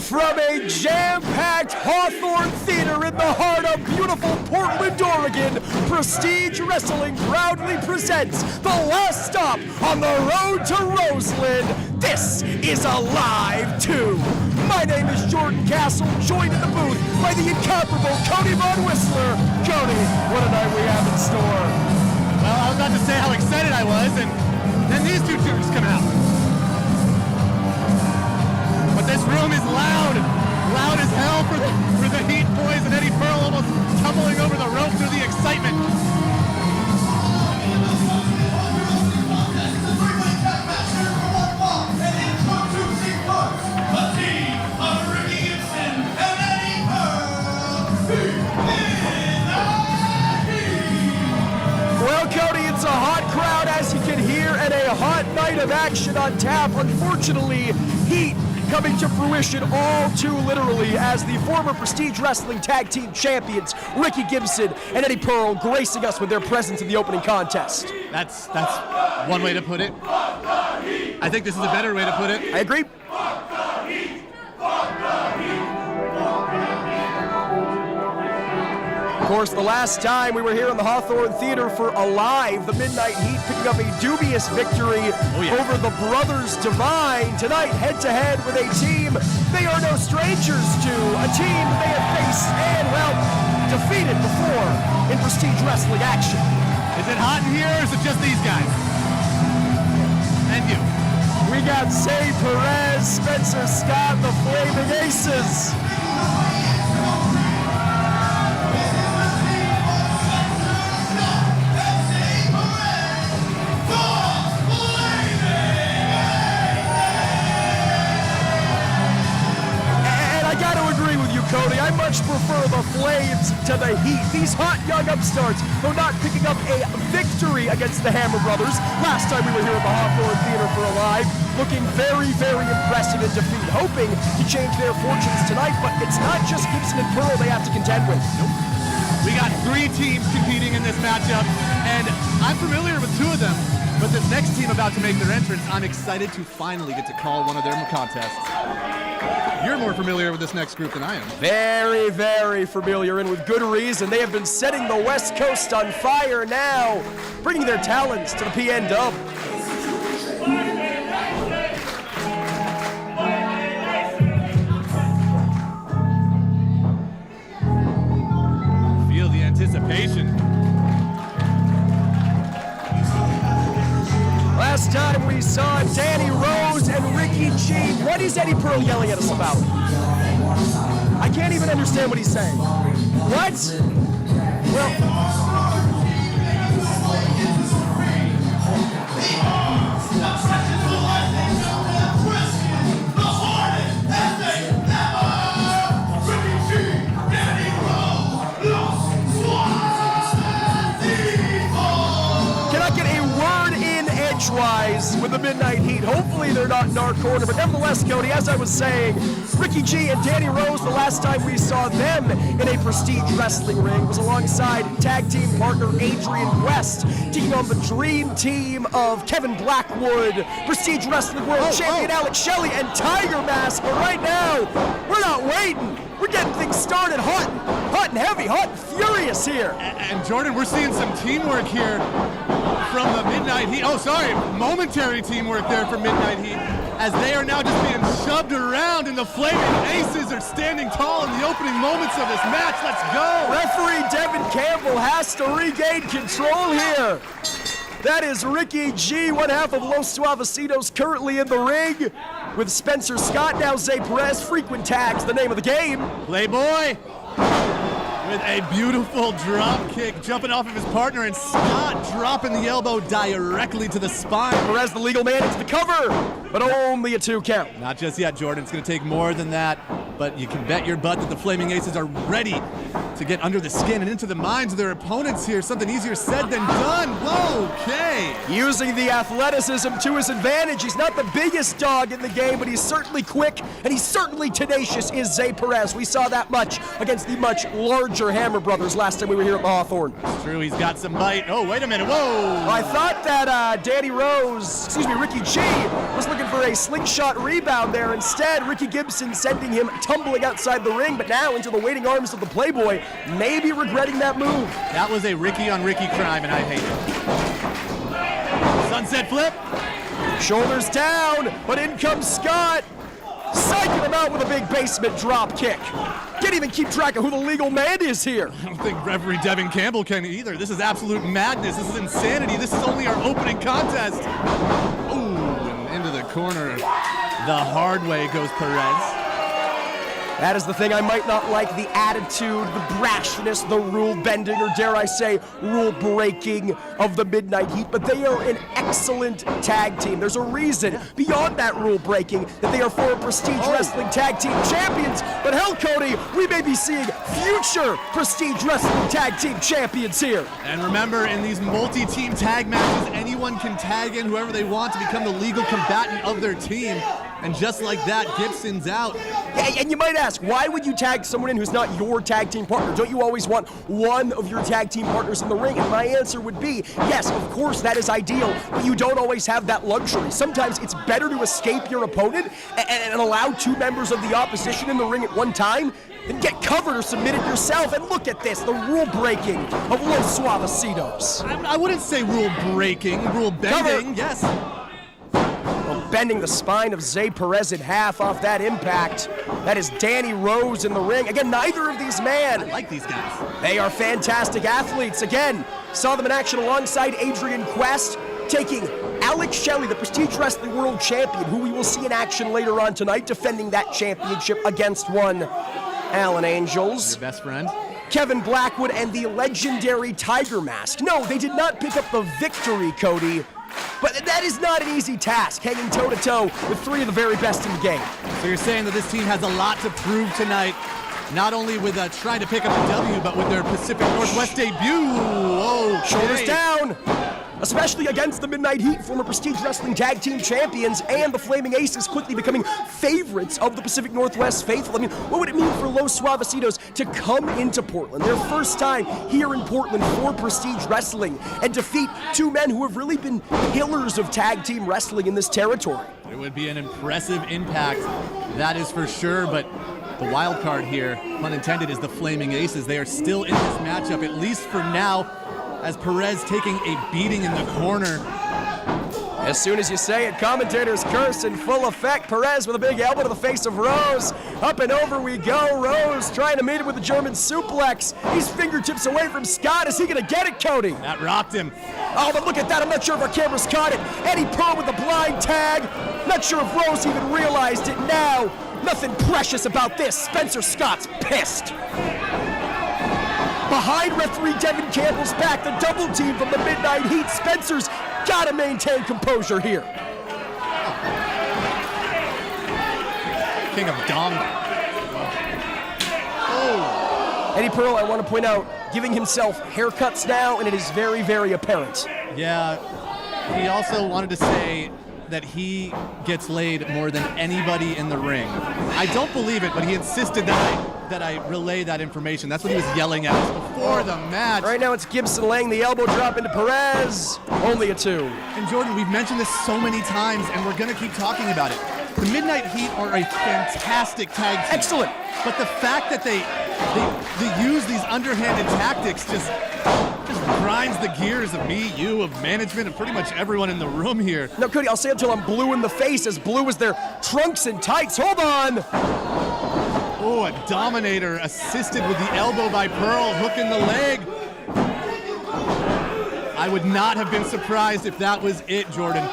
From a jam-packed Hawthorne Theater in the heart of beautiful Portland, Oregon, Prestige Wrestling proudly presents the last stop on the road to Roseland. This is Alive 2. My name is Jordan Castle, joined in the booth by the incomparable Cody Von Whistler. Cody, what a night we have in store. Well, I was about to say how excited I was, and then these two tunes come out. But this room is loud as hell for the Heat boys, and Eddie Pearl almost tumbling over the rope through the excitement. Well, Cody, it's a hot crowd, as you can hear, and a hot night of action on tap. Unfortunately, Heat coming to fruition all too literally as the former Prestige Wrestling Tag Team Champions, Ricky Gibson and Eddie Pearl, gracing us with their presence in the opening contest. That's one way to put it. I think this is a better way to put it. I agree. Of course, the last time we were here in the Hawthorne Theater for Alive, the Midnight Heat picking up a dubious victory over the Brothers Divine. Tonight, head-to-head with a team they are no strangers to, a team they have faced and, well, defeated before in Prestige Wrestling action. Is it hot in here, or is it just these guys? And you. We got Zaye, Perez, Spencer Scott, the Flaming Aces. Cody, I much prefer the Flames to the Heat. These hot young upstarts, though not picking up a victory against the Hammer Brothers last time we were here at the Hawthorne Theater for Alive, looking very, very impressive in defeat, hoping to change their fortunes tonight, but it's not just Gibson and Pearl they have to contend with. Nope. We got 3 teams competing in this matchup, and I'm familiar with 2 of them, but this next team about to make their entrance, I'm excited to finally get to call one of their contests. You're more familiar with this next group than I am. Very, very familiar, and with good reason. They have been setting the West Coast on fire now, bringing their talents to the PN Dub. Feel the anticipation. Last time we saw Danny Rose and Ricky G. What is Eddie Pearl yelling at us about? I can't even understand what he's saying. What? Well... wise with the Midnight Heat. Hopefully they're not in our corner, but nevertheless, Cody, as I was saying, Ricky G and Danny Rose, the last time we saw them in a Prestige Wrestling ring was alongside tag team partner Adrian West, taking on the dream team of Kevin Blackwood, Prestige Wrestling World Champion Alex Shelley, and Tiger Mask. But right now, we're not waiting. We're getting things started hot and heavy, hot and furious here. And Jordan, we're seeing some teamwork here from the Midnight Heat. Oh, sorry, momentary teamwork there from Midnight Heat, as they are now just being shoved around, and the Flaming Aces are standing tall in the opening moments of this match. Let's go. Referee Devin Campbell has to regain control here. That is Ricky G, one half of Los Suavecitos, currently in the ring with Spencer Scott, now Zaye Perez. Frequent tags, the name of the game. Playboy with a beautiful drop kick, jumping off of his partner, and Scott dropping the elbow directly to the spine. Perez, the legal man, it's the cover, but only a 2 count. Not just yet, Jordan. It's going to take more than that, but you can bet your butt that the Flaming Aces are ready to get under the skin and into the minds of their opponents here. Something easier said than done. Okay. Using the athleticism to his advantage. He's not the biggest dog in the game, but he's certainly quick and he's certainly tenacious, is Zaye Perez. We saw that much against the much larger Hammer Brothers last time we were here at the Hawthorne. It's true, he's got some bite. Oh, wait a minute, whoa! I thought that Ricky G was looking for a slingshot rebound there. Instead, Ricky Gibson sending him tumbling outside the ring, but now into the waiting arms of the Playboy, maybe regretting that move. That was a Ricky on Ricky crime, and I hate it. Sunset flip. Shoulders down, but in comes Scott. Psyching him out with a big basement drop kick. Can't even keep track of who the legal man is here. I don't think Referee Devin Campbell can either. This is absolute madness. This is insanity. This is only our opening contest. Ooh, and into the corner. The hard way goes Perez. That is the thing I might not like, the attitude, the brashness, the rule bending, or dare I say, rule breaking of the Midnight Heat, but they are an excellent tag team. There's a reason, beyond that rule breaking, that they are former Prestige Wrestling Tag Team Champions, but hell, Cody, we may be seeing future Prestige Wrestling Tag Team Champions here. And remember, in these multi-team tag matches, anyone can tag in whoever they want to become the legal combatant of their team. And just like that, Gibson's out. And you might ask, why would you tag someone in who's not your tag team partner? Don't you always want one of your tag team partners in the ring? And my answer would be, yes, of course that is ideal, but you don't always have that luxury. Sometimes it's better to escape your opponent and allow two members of the opposition in the ring at one time than get covered or submitted yourself. And look at this, the rule breaking of Los Suavecitos. I wouldn't say rule breaking, rule bending, yes. Bending the spine of Zaye Perez in half off that impact. That is Danny Rose in the ring. Again, neither of these men. I like these guys. They are fantastic athletes. Again, saw them in action alongside Adrian Quest, taking Alex Shelley, the Prestige Wrestling World Champion, who we will see in action later on tonight, defending that championship against one Alan Angels. Your best friend. Kevin Blackwood and the legendary Tiger Mask. No, they did not pick up the victory, Cody. But that is not an easy task, hanging toe-to-toe with three of the very best in the game. So you're saying that this team has a lot to prove tonight, not only with trying to pick up a W, but with their Pacific Northwest debut. Okay. Shoulders down, especially against the Midnight Heat, former Prestige Wrestling Tag Team Champions, and the Flaming Aces quickly becoming favorites of the Pacific Northwest faithful. I mean, what would it mean for Los Suavecitos to come into Portland, their first time here in Portland for Prestige Wrestling, and defeat two men who have really been pillars of tag team wrestling in this territory? It would be an impressive impact, that is for sure, but the wild card here, pun intended, is the Flaming Aces. They are still in this matchup, at least for now, as Perez taking a beating in the corner. As soon as you say it, commentators curse in full effect. Perez with a big elbow to the face of Rose. Up and over we go. Rose trying to meet him with the German suplex. He's fingertips away from Scott. Is he going to get it, Cody? That rocked him. Oh, but look at that. I'm not sure if our cameras caught it. Eddie Pearl with the blind tag. Not sure if Rose even realized it now. Nothing precious about this. Spencer Scott's pissed. Behind referee Devin Campbell's back, the double team from the Midnight Heat. Spencer's got to maintain composure here. King of Dong. Oh. Eddie Pearl, I want to point out, giving himself haircuts now, and it is very, very apparent. Yeah, he also wanted to say that he gets laid more than anybody in the ring. I don't believe it, but he insisted that I relay that information. That's what he was yelling at us before the match. Right now it's Gibson laying the elbow drop into Perez. Only a 2. And Jordan, we've mentioned this so many times, and we're going to keep talking about it. The Midnight Heat are a fantastic tag team. Excellent. But the fact that they use these underhanded tactics just grinds the gears of me, you, of management, and pretty much everyone in the room here. Now, Cody, I'll say it until I'm blue in the face, as blue as their trunks and tights. Hold on. Oh, a Dominator assisted with the elbow by Pearl, hooking the leg. I would not have been surprised if that was it, Jordan.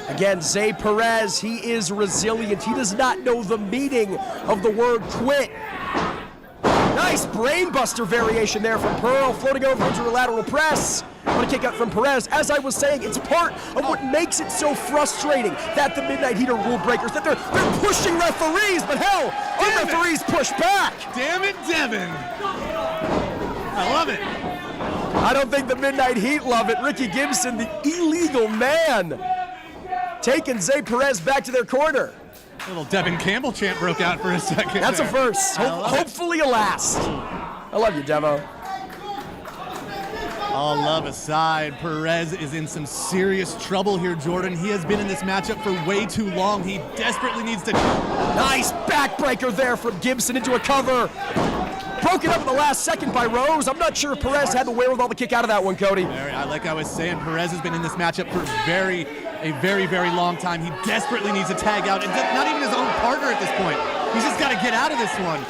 Again, Zaye Perez, he is resilient. He does not know the meaning of the word quit. Nice brainbuster variation there from Pearl, floating over into a lateral press. What a kick out from Perez. As I was saying, it's part of what makes it so frustrating that the Midnight Heat are rule breakers, that they're pushing referees, but hell, our referees push back. Damn it, Devin. I love it. I don't think the Midnight Heat love it. Ricky Gibson, the illegal man, taking Zaye Perez back to their corner. Little Devin Campbell chant broke out for a second. That's there. a first. Hopefully a last. I love you, Devo. All love aside, Perez is in some serious trouble here, Jordan. He has been in this matchup for way too long. He desperately needs to... Nice backbreaker there from Gibson into a cover. Broken up in the last second by Rose. I'm not sure if Perez had the wherewithal to kick out of that one, Cody. Like I was saying, Perez has been in this matchup for a very, very long time. He desperately needs to tag out, and not even his own partner at this point. He's just got to get out of this one.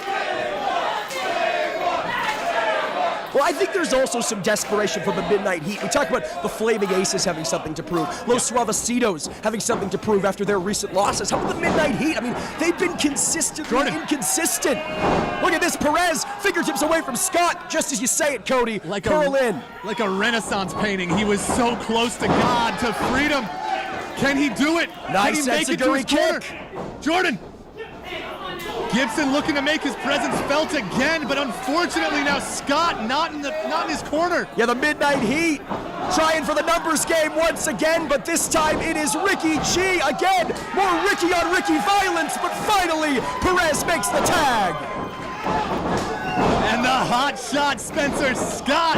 Well, I think there's also some desperation from the Midnight Heat. We talk about the Flaming Aces having something to prove, Los Suavecitos having something to prove after their recent losses. How about the Midnight Heat? I mean, they've been consistently inconsistent. Look at this, Perez, fingertips away from Scott, just as you say it, Cody. Curl in. Like a Renaissance painting. He was so close to God, to freedom. Can he do it? Nice Can he make it to his kick. corner? Jordan. Gibson looking to make his presence felt again, but unfortunately now Scott not in his corner. Yeah, the Midnight Heat trying for the numbers game once again, but this time it is Ricky G again. More Ricky on Ricky violence, but finally Perez makes the tag. And the hot shot Spencer Scott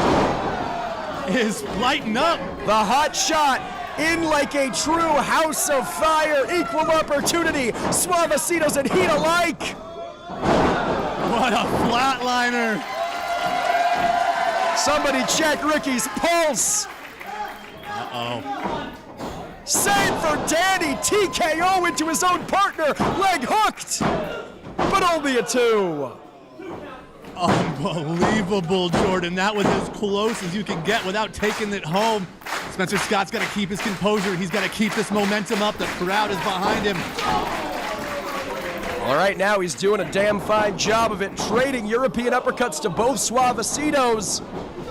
is lighting up. The hot shot in like a true house of fire, equal opportunity, Suavecitos and Heat alike. What a flatliner. Somebody check Ricky's pulse. Uh-oh. Save for Danny, TKO into his own partner, leg hooked, but only a 2. Unbelievable, Jordan. That was as close as you can get without taking it home. Spencer Scott's got to keep his composure. He's got to keep this momentum up. The crowd is behind him. All right, now he's doing a damn fine job of it, trading European uppercuts to both Suavecitos.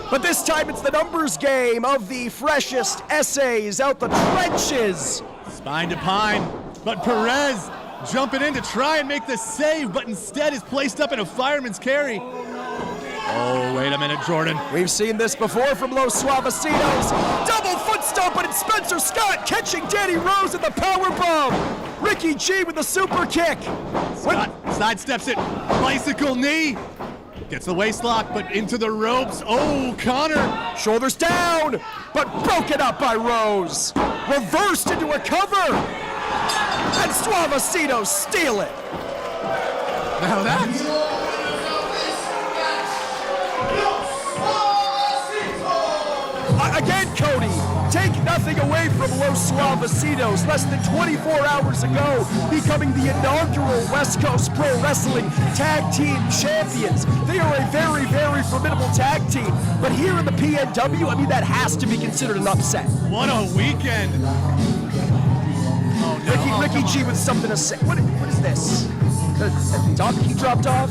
But this time it's the numbers game of the freshest essays out the trenches. Spine to pine, but Perez jumping in to try and make the save, but instead is placed up in a fireman's carry. Oh, wait a minute, Jordan. We've seen this before from Los Suavecitos. Double foot stomp, but it's Spencer Scott catching Danny Rose in the power bomb. Ricky G with the super kick. Scott sidesteps it, bicycle knee. Gets the waist lock, but into the ropes. Oh, Connor. Shoulders down, but broken up by Rose. Reversed into a cover. And Suavecitos steal it. Now that's... Again, Cody, take nothing away from Los Suavecitos. Less than 24 hours ago, becoming the inaugural West Coast Pro Wrestling Tag Team Champions. They are a very, very formidable tag team. But here in the PNW, I mean, that has to be considered an upset. What a weekend. Oh, no. Ricky G with something to say. What is this? The dog he dropped off?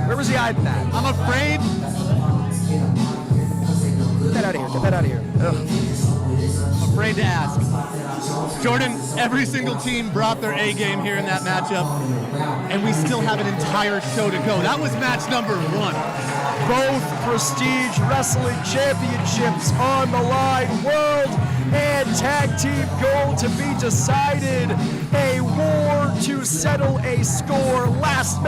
Where was he hiding at? I'm afraid. Get that out of here. Get that out of here. Ugh. I'm afraid to ask. Jordan, every single team brought their A game here in that matchup, and we still have an entire show to go. That was match number 1. Both Prestige Wrestling Championships on the line. World and tag team gold to be decided. A war to settle a score. Last